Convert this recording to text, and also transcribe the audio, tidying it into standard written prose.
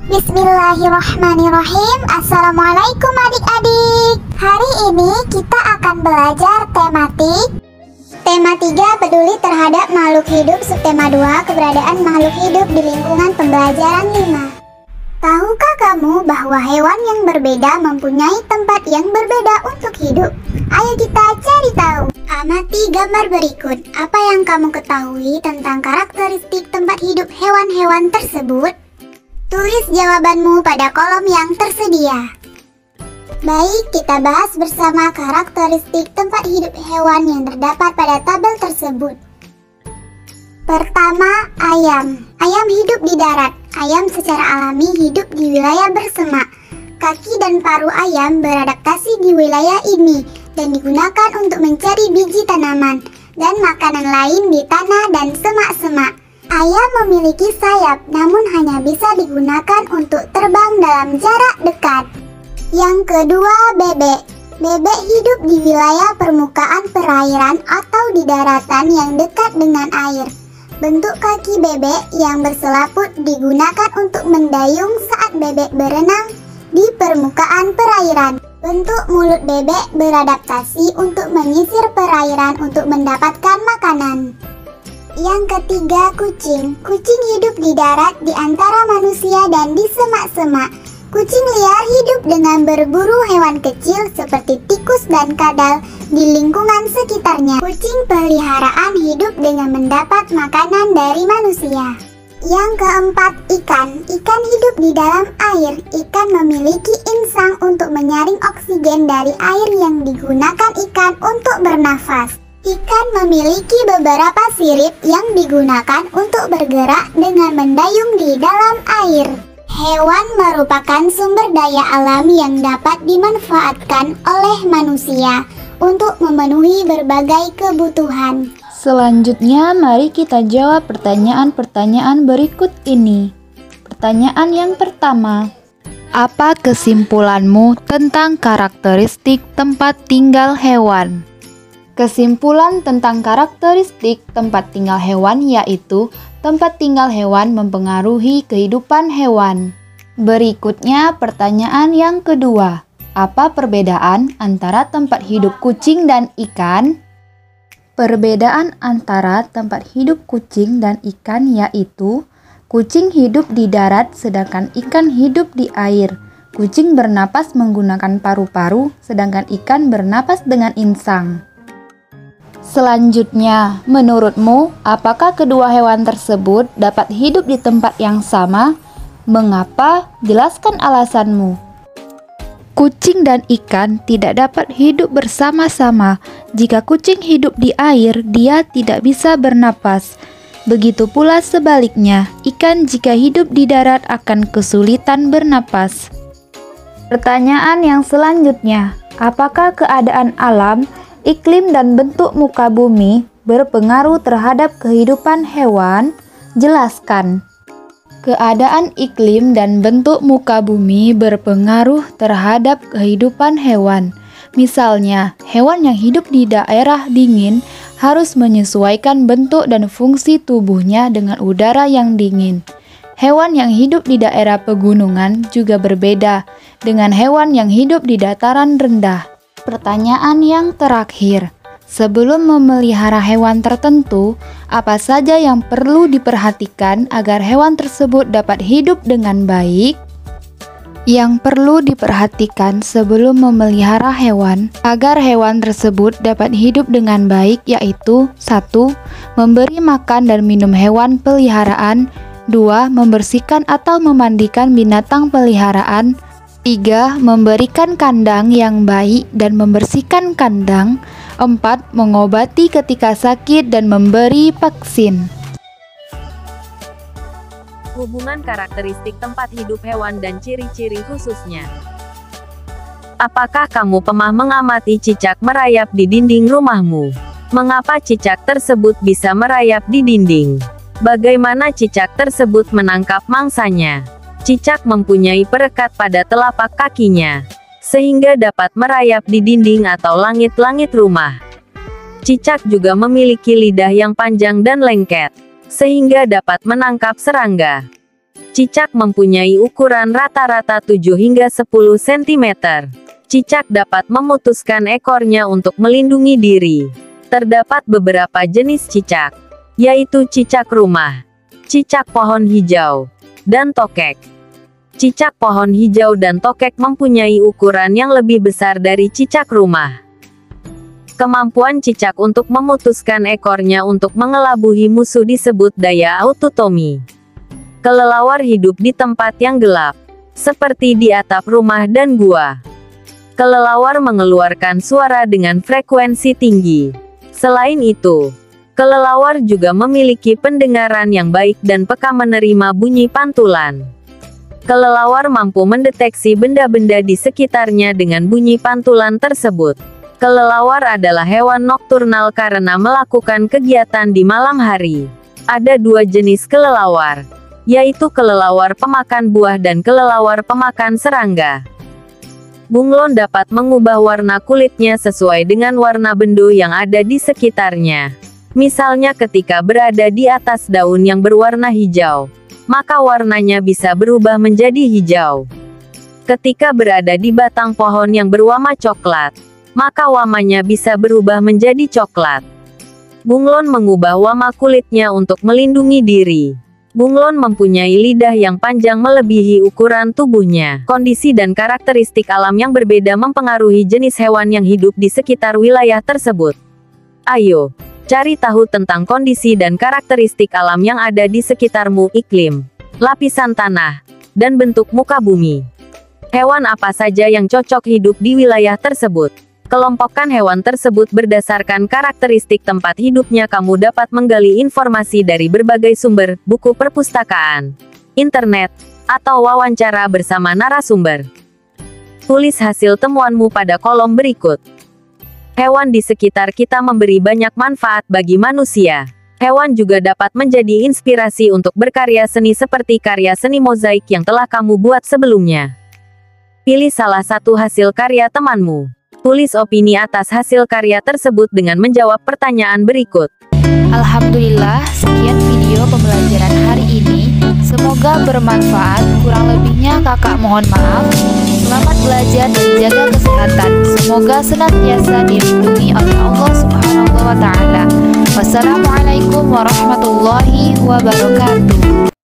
Bismillahirrahmanirrahim. Assalamualaikum adik-adik. Hari ini kita akan belajar tematik. Tema 3, peduli terhadap makhluk hidup. Subtema 2, keberadaan makhluk hidup di lingkungan pembelajaran 5. Tahukah kamu bahwa hewan yang berbeda mempunyai tempat yang berbeda untuk hidup? Ayo kita cari tahu. Amati gambar berikut. Apa yang kamu ketahui tentang karakteristik tempat hidup hewan-hewan tersebut? Tulis jawabanmu pada kolom yang tersedia. Baik, kita bahas bersama karakteristik tempat hidup hewan yang terdapat pada tabel tersebut. Pertama, ayam. Ayam hidup di darat. Ayam secara alami hidup di wilayah bersemak. Kaki dan paruh ayam beradaptasi di wilayah ini dan digunakan untuk mencari biji tanaman dan makanan lain di tanah dan semak-semak. Ayam memiliki sayap, namun hanya bisa digunakan untuk terbang dalam jarak dekat. Yang kedua, bebek. Bebek hidup di wilayah permukaan perairan atau di daratan yang dekat dengan air. Bentuk kaki bebek yang berselaput digunakan untuk mendayung saat bebek berenang di permukaan perairan. Bentuk mulut bebek beradaptasi untuk menyisir perairan untuk mendapatkan makanan. Yang ketiga, kucing. Kucing hidup di darat di antara manusia dan di semak-semak. Kucing liar hidup dengan berburu hewan kecil seperti tikus dan kadal di lingkungan sekitarnya. Kucing peliharaan hidup dengan mendapat makanan dari manusia. Yang keempat, ikan. Ikan hidup di dalam air. Ikan memiliki insang untuk menyaring oksigen dari air yang digunakan ikan untuk bernafas. Ikan memiliki beberapa sirip yang digunakan untuk bergerak dengan mendayung di dalam air. Hewan merupakan sumber daya alam yang dapat dimanfaatkan oleh manusia untuk memenuhi berbagai kebutuhan. Selanjutnya, mari kita jawab pertanyaan-pertanyaan berikut ini. Pertanyaan yang pertama, apa kesimpulanmu tentang karakteristik tempat tinggal hewan? Kesimpulan tentang karakteristik tempat tinggal hewan yaitu tempat tinggal hewan mempengaruhi kehidupan hewan. Berikutnya pertanyaan yang kedua, apa perbedaan antara tempat hidup kucing dan ikan? Perbedaan antara tempat hidup kucing dan ikan yaitu kucing hidup di darat sedangkan ikan hidup di air. Kucing bernapas menggunakan paru-paru sedangkan ikan bernapas dengan insang. Selanjutnya, menurutmu, apakah kedua hewan tersebut dapat hidup di tempat yang sama? Mengapa? Jelaskan alasanmu. Kucing dan ikan tidak dapat hidup bersama-sama. Jika kucing hidup di air, dia tidak bisa bernapas. Begitu pula sebaliknya, ikan jika hidup di darat akan kesulitan bernapas. Pertanyaan yang selanjutnya, apakah keadaan alam, iklim dan bentuk muka bumi berpengaruh terhadap kehidupan hewan? Jelaskan. Keadaan iklim dan bentuk muka bumi berpengaruh terhadap kehidupan hewan. Misalnya, hewan yang hidup di daerah dingin harus menyesuaikan bentuk dan fungsi tubuhnya dengan udara yang dingin. Hewan yang hidup di daerah pegunungan juga berbeda dengan hewan yang hidup di dataran rendah. Pertanyaan yang terakhir, sebelum memelihara hewan tertentu, apa saja yang perlu diperhatikan agar hewan tersebut dapat hidup dengan baik? Yang perlu diperhatikan sebelum memelihara hewan agar hewan tersebut dapat hidup dengan baik yaitu 1. Memberi makan dan minum hewan peliharaan. 2. Membersihkan atau memandikan binatang peliharaan. 3. Memberikan kandang yang baik dan membersihkan kandang. 4. Mengobati ketika sakit dan memberi vaksin. Hubungan karakteristik tempat hidup hewan dan ciri-ciri khususnya. Apakah kamu pernah mengamati cicak merayap di dinding rumahmu? Mengapa cicak tersebut bisa merayap di dinding? Bagaimana cicak tersebut menangkap mangsanya? Cicak mempunyai perekat pada telapak kakinya, sehingga dapat merayap di dinding atau langit-langit rumah. Cicak juga memiliki lidah yang panjang dan lengket, sehingga dapat menangkap serangga. Cicak mempunyai ukuran rata-rata 7 hingga 10 cm. Cicak dapat memutuskan ekornya untuk melindungi diri. Terdapat beberapa jenis cicak, yaitu cicak rumah, cicak pohon hijau, dan tokek. Cicak pohon hijau dan tokek mempunyai ukuran yang lebih besar dari cicak rumah. Kemampuan cicak untuk memutuskan ekornya untuk mengelabuhi musuh disebut daya autotomi. Kelelawar hidup di tempat yang gelap, seperti di atap rumah dan gua. Kelelawar mengeluarkan suara dengan frekuensi tinggi. Selain itu, kelelawar juga memiliki pendengaran yang baik dan peka menerima bunyi pantulan. Kelelawar mampu mendeteksi benda-benda di sekitarnya dengan bunyi pantulan tersebut. Kelelawar adalah hewan nokturnal karena melakukan kegiatan di malam hari. Ada 2 jenis kelelawar, yaitu kelelawar pemakan buah dan kelelawar pemakan serangga. Bunglon dapat mengubah warna kulitnya sesuai dengan warna bendo yang ada di sekitarnya. Misalnya ketika berada di atas daun yang berwarna hijau, maka warnanya bisa berubah menjadi hijau. Ketika berada di batang pohon yang berwarna coklat, maka warnanya bisa berubah menjadi coklat. Bunglon mengubah warna kulitnya untuk melindungi diri. Bunglon mempunyai lidah yang panjang melebihi ukuran tubuhnya. Kondisi dan karakteristik alam yang berbeda mempengaruhi jenis hewan yang hidup di sekitar wilayah tersebut. Ayo, cari tahu tentang kondisi dan karakteristik alam yang ada di sekitarmu, iklim, lapisan tanah, dan bentuk muka bumi. Hewan apa saja yang cocok hidup di wilayah tersebut? Kelompokkan hewan tersebut berdasarkan karakteristik tempat hidupnya. Kamu dapat menggali informasi dari berbagai sumber, buku perpustakaan, internet, atau wawancara bersama narasumber. Tulis hasil temuanmu pada kolom berikut. Hewan di sekitar kita memberi banyak manfaat bagi manusia. Hewan juga dapat menjadi inspirasi untuk berkarya seni seperti karya seni mozaik yang telah kamu buat sebelumnya. Pilih salah satu hasil karya temanmu. Tulis opini atas hasil karya tersebut dengan menjawab pertanyaan berikut. Alhamdulillah, sekian video pembelajaran hari ini. Semoga bermanfaat. Kurang lebihnya kakak mohon maaf. Selamat belajar dan jaga kesehatan. Semoga senantiasa dilindungi oleh Allah Subhanahu wa Ta'ala. Wassalamualaikum warahmatullahi wabarakatuh.